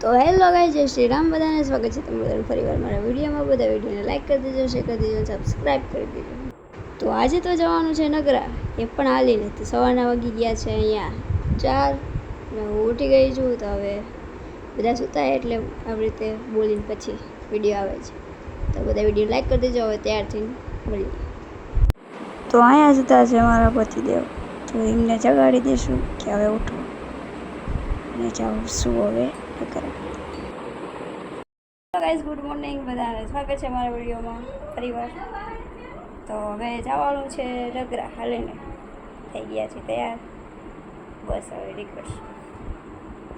તો hello guys, જય શ્રી રામ, બધાને સ્વાગત છે તમારું ફરીવાર મારા વિડીયોમાં. બધા વિડીયોને લાઈક કરી દેજો, શેર કરી દેજો, સબસ્ક્રાઈબ કરી દેજો. તો આજે તો જવાનું છે નગરા, એ પણ હાલીને. તો સવારના વાગી ગયા છે અહીંયા 4 ને હું ઉઠી ગઈ છું. તો હવે બધા સૂતા એટલે આવી રીતે બોલીને પછી વિડીયો આવે છે. તો બધા વિડીયો લાઈક કરી દેજો. હવે ત્યારથી મળીએ. તો અહીંયા જતા છે મારા પતિદેવ, તો એમને જગાડી દઈશું કે હવે ઉઠો અને જાઉં શું હવે નગરા. ગાઈસ, ગુડ મોર્નિંગ, બધાને સ્વાગત છે મારા વિડીયોમાં ફરીવાર. તો હવે જવાનું છે નગરા હાલીને. થઈ ગયા છે તૈયાર, બસ હવે નીકળશું.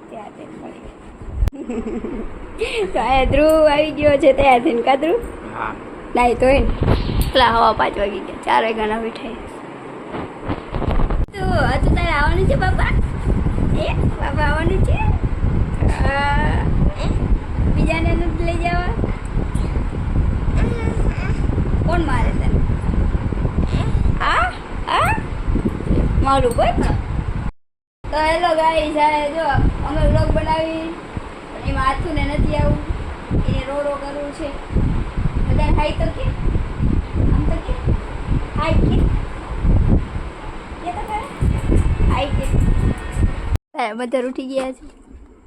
ત્યાં થઈને મળીએ. તો આ ધ્રુવ આવી ગયો છે તૈયાર થઈને. કા ધ્રુવ? હા. નાઈ તો પેલા હવા 5 વાગી ગયા, 4 વાગ્યાના મીઠાઈ. તો આ તો તારે આવવાનું છે બાપા? બાપા આવવાનું છે? બીજાને નથી લઈ જવા? કોણ મારે તને? મારું બોલ. તો હેલો ગાઈસ, જો અમે વ્લોગ બનાવી એમાં હાથું ને નથી આવું, એને રો કરવું છે. બધા હાઈ તો કે આમ તો કે હાઈ કે તો કરે હાઈ કે. બધા ઉઠી ગયા છે.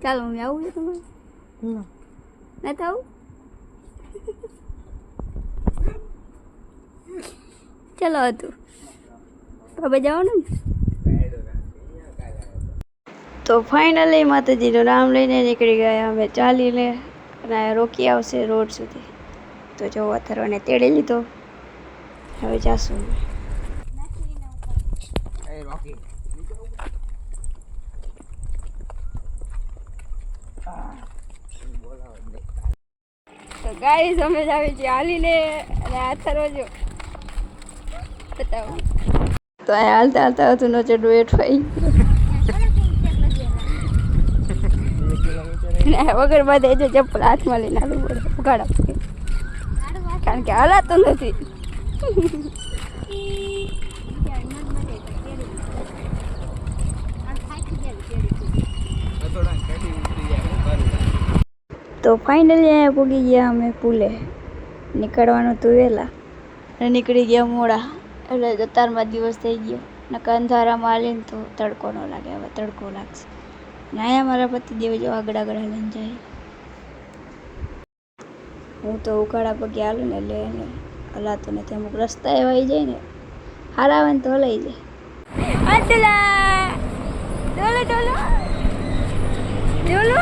ચાલો હું આવું છે તમારે? નથી આવું? ચલો હતું બાબા જવાનું ને. તો ફાઇનલી માતાજીનું નામ લઈને નીકળી ગયા અમે ચાલીને, અને રોકી આવશે રોડ સુધી. તો જો અથર્વને તેડી લીધો, હવે જાશું. તો ગાઈસ, અમે જ આવી છીએ હાલીને, અને અથર્વ જો બતાવો. તો આ હાલતા હાલતા હતું નો ચડવું એઠવાઈ વગર બધે જો ચપ્પલ હાથમાં લઈને આવું પડે ઉગાડા, કારણ કે હલાતો નથી. તો ફાઇનલી અહીંયા પૂગી ગયા અમે પુલે. નીકળવાનું હતું વહેલા અને નીકળી ગયા મોડા, એટલે જતારમાં દિવસ થઈ ગયો. નકર અંધારામાં હાલીને તો તડકો ન લાગે, હવે તડકો લાગશે. ને અહીંયા મારા પતિદેવ જો આગળ લઈને જાય. હું તો ઉઘાડા પગે હાલું ને એટલે એને હલાતો નથી. અમુક રસ્તા એવા આવી જાય ને, હારા આવે ને તો હલાઈ જાય. ડોલો ડોલો ડોલો.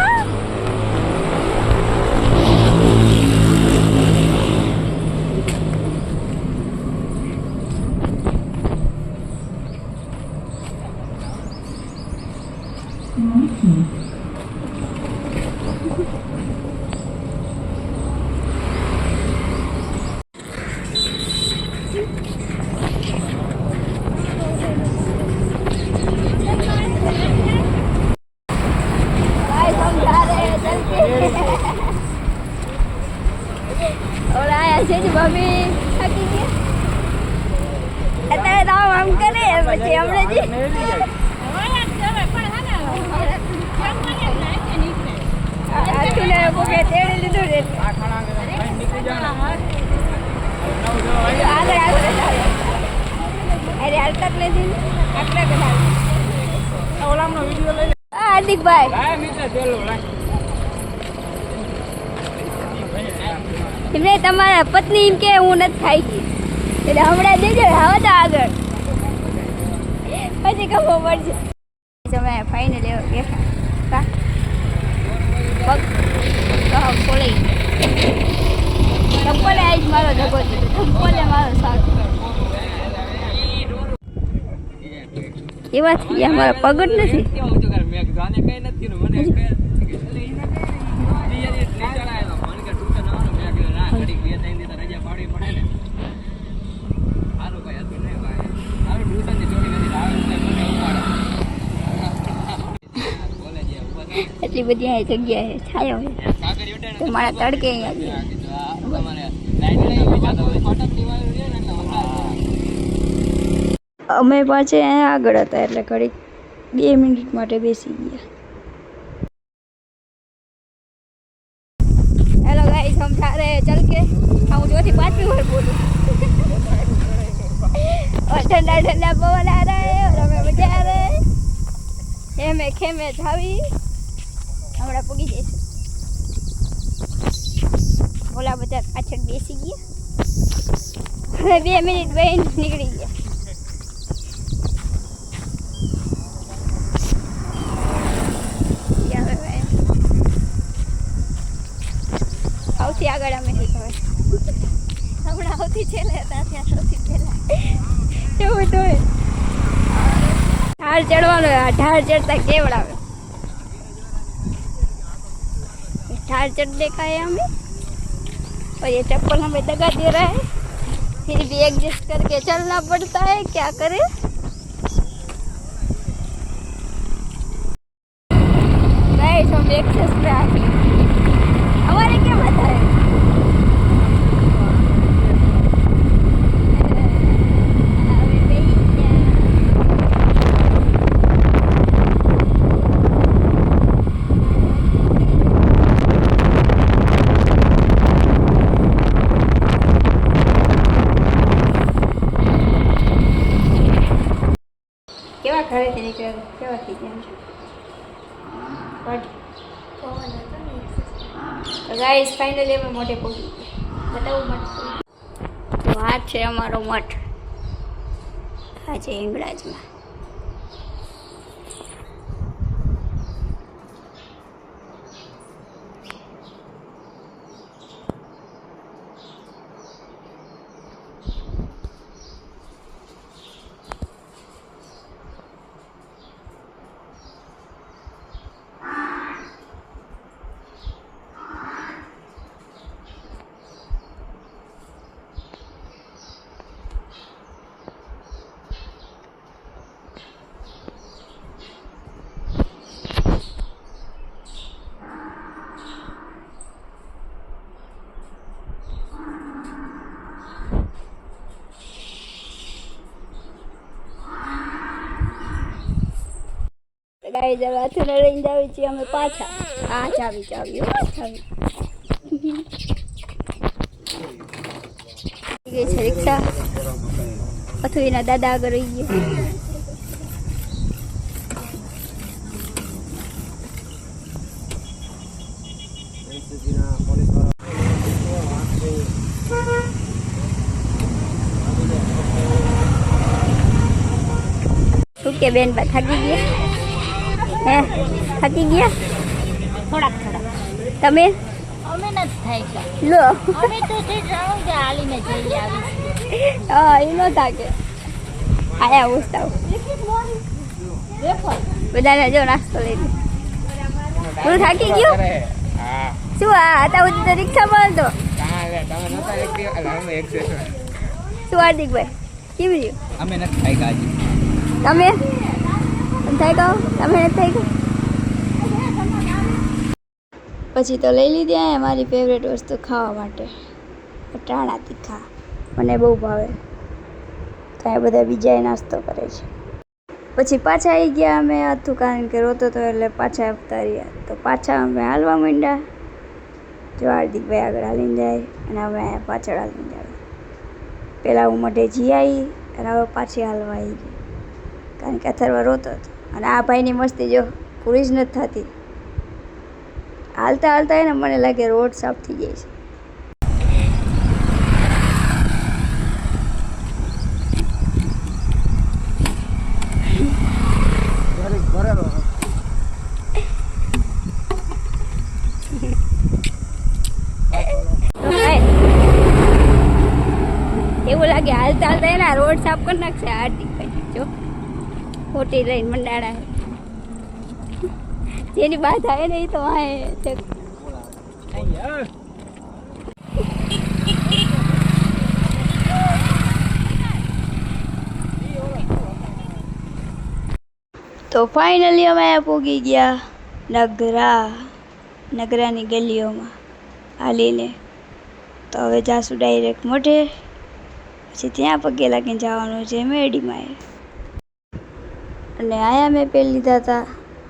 और आया છે જ ભાભી થાકી ગયા અત્યારે તો આમ કરે પછી હમણે જ પોકે તેડી લીધું છે. અરે હાલતા જ નથી આટલા બધા. હાર્દિકભાઈ એમને તમારા પત્ની એમ કે હું નથી ખાઈ, એટલે હમણાં દેજો હવે તો આગળ પછી ખબર પડશે. તમે ફાઇનલી બેઠા પગ ખોલાઈ ચપ્પલે આવીશ મારો ઢગો ચપ્પલે મારો સાથ એવા થઈ ગયા. મારા પગ જ નથી. એટલી બધી આ જગ્યા છે છાયો છે, તો મારા તડકે અહીંયા અમે પાછા અહીંયા આગળ હતા એટલે ઘડીક 2 મિનિટ માટે બેસી ગયા. हम जा रहे हैं चल के हम जो थी 5वीं बार बोलूं और ठंडा ठंडा पवन आ रहा है और हमें मजा आ रहा है ये मैं खेमे जावी हमारा पगी जैसे बोला बच्चा पाछળ બેસી ગયા હવે 2 મિનિટ બેન નીકળી ગયા સૌથી આગળ અમે હવે હમણાં સૌથી છેલ્લે હતા ત્યાં સૌથી પહેલા એવું તો ઢાળ ચડવાનો ઢાળ ચડતા કેવડાવે ढाल चढ़ने का है हमें और ये चप्पल हमें दगा दे रहा है फिर भी एडजस्ट करके चलना पड़ता है क्या करें गाइस हम एक्सेस पे आ गए हमारे क्या पता है કેવા ઘરેથી નીકળ્યા કેવા થઈ ગયા તો ગાઈસ ફાઇનલી અમે મોઢે પહોંચી ગયા બતાવું મઠ તો આ છે અમારો મઠ આ છે હિંગળાજમાં ગાઈસ હવે હાથને લઈને જાવી છીએ અમે પાછા આ ચાવી ચાવી ગઈ છે રિક્ષા અથવીના દાદા આગળ રહી ગયા શું કે બેન થાકી ગયા હે થાકી ગયા થોડાક તમે અમે નથી થાક્યા લો અમે તો જે જાણું કે હાલીને જઈ આવી હા એ ન થાકે આયા ઉસ્તાવ બધાને જો નાસ્તો લઈ લે તું થાકી ગયો શું આ હતા ઉધી તો રિક્ષામાં હતો શું હાર્દિકભાઈ કેવું રહ્યું અમે નથી થાક્યા હજી તમે થઈ ગયો તમે થઈ ગયો પછી તો લઈ લીધી આ મારી ફેવરેટ વસ્તુ ખાવા માટે અટાણા તીખા મને બહુ ભાવે તો એ બધા બીજાએ નાસ્તો કરે છે પછી પાછા આવી ગયા અમે હતું કારણ કે રોતો હતો એટલે પાછા આવતા રહ્યા તો પાછા અમે હાલવા માંડ્યા જો હાર્દિકભાઈ આગળ હાલીને જાય અને અમે અહીંયા પાછળ હાલીને જાય પહેલાં હું મોઢે જી આવી અને હવે પાછી હાલવા આવી ગઈ કારણ કે અથર્વ રોતો હતો અને આ ભાઈની મસ્તી જો પૂરી જ નથી થતી હાલતા હાલતા એને મને લાગે રોડ સાફ થઈ જાય છે એવું લાગે હાલતા હાલતા એના રોડ સાફ કરી નાખશે હાર્દિકભાઈ જો ખોટી લઈને મંડાણા જેની બાદ આવે ને એ તો વાહે છે તો ફાઇનલી અમે પહોંચી ગયા નગરાની ગલીઓમાં હાલીને તો હવે જાશું ડાયરેક્ટ મોઢે પછી ત્યાં પગે લાગીને જવાનું છે મેડીમાં અને આયા મેં પહેરી લીધા હતા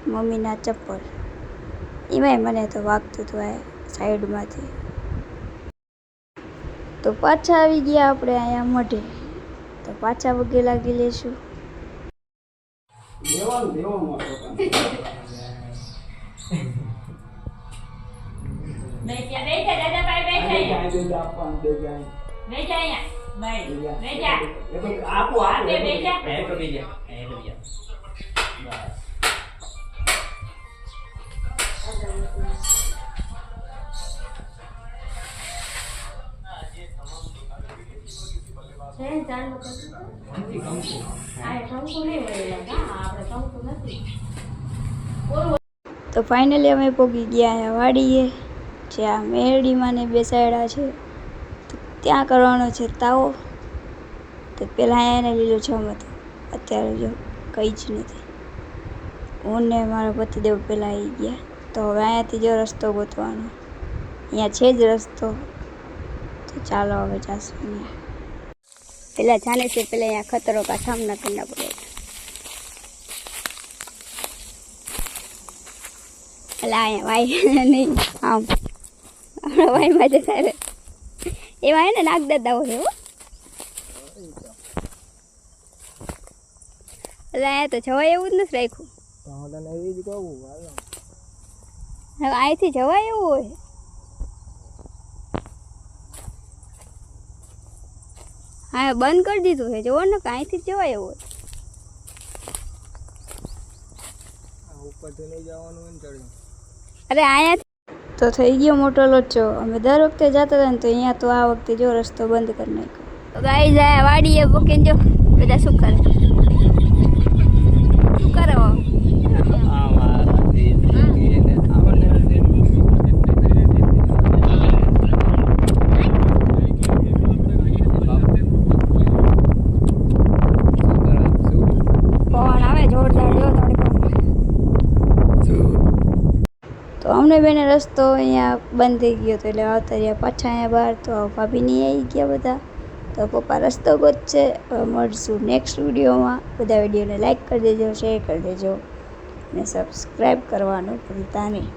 મમ્મીના ચપ્પલ એમાંય મને તો વાગતું હતું આ સાઈડમાંથી તો પાછા આવી ગયા આપણે અહીંયા મઢે, તો પાછા વગે લાગી લેશું. તો ફાઇનલી અમે પહોંચી ગયા અહીંયા વાડીએ, જ્યાં મેરડીમાં ને બેસાડ્યા છે. તો ત્યાં કરવાનો છે તાવો. તો પહેલાં અહીંયા એને લીલું છમ હતું, અત્યારે જો કંઈ જ નથી. હું ને મારા પતિદેવ પહેલાં આવી ગયા. તો હવે અહીંયાથી જો રસ્તો ગોતવાનો, અહીંયા છે જ રસ્તો. તો ચાલો હવે જાશું અહીંયા. પહેલાં જાને છે પહેલાં અહીંયા ખતરો કા સામના કરना પડે. એટલે અહીંયા વાય નહીં, આમ હમણાં વાયમાં જતા રહે એમાં એને નાક દાદા હોય હો. એટલે અહીંયા તો જવાય એવું જ નથી રાખ્યું. હવે અહીંથી જવાય એવું હોય. હા બંધ કરી દીધું છે, જોવો ને કે અહીંથી જ જવાય એવું હોય. અરે અહીંયા તો થઈ ગયો મોટો લોચો. અમે દર વખતે જતા હતા ને તો અહીંયા તો આ વખતે જો રસ્તો બંધ કરી નાખ્યો. તો ગાઈ જાય વાડીએ મૂકીને જો બધા શું કરે, શું કરે તો અમને બેને રસ્તો અહીંયા બંધ થઈ ગયો હતો એટલે આવતા રહ્યા પાછા અહીંયા બહાર. તો ભાભી નહીં આવી ગયા બધા, તો પપ્પા રસ્તો ગોતશે. મળશું નેક્સ્ટ વિડીયોમાં. બધા વિડીયોને લાઈક કરી દેજો, શેર કરી દેજો અને સબસ્ક્રાઈબ કરવાનું ભૂલતા નહીં.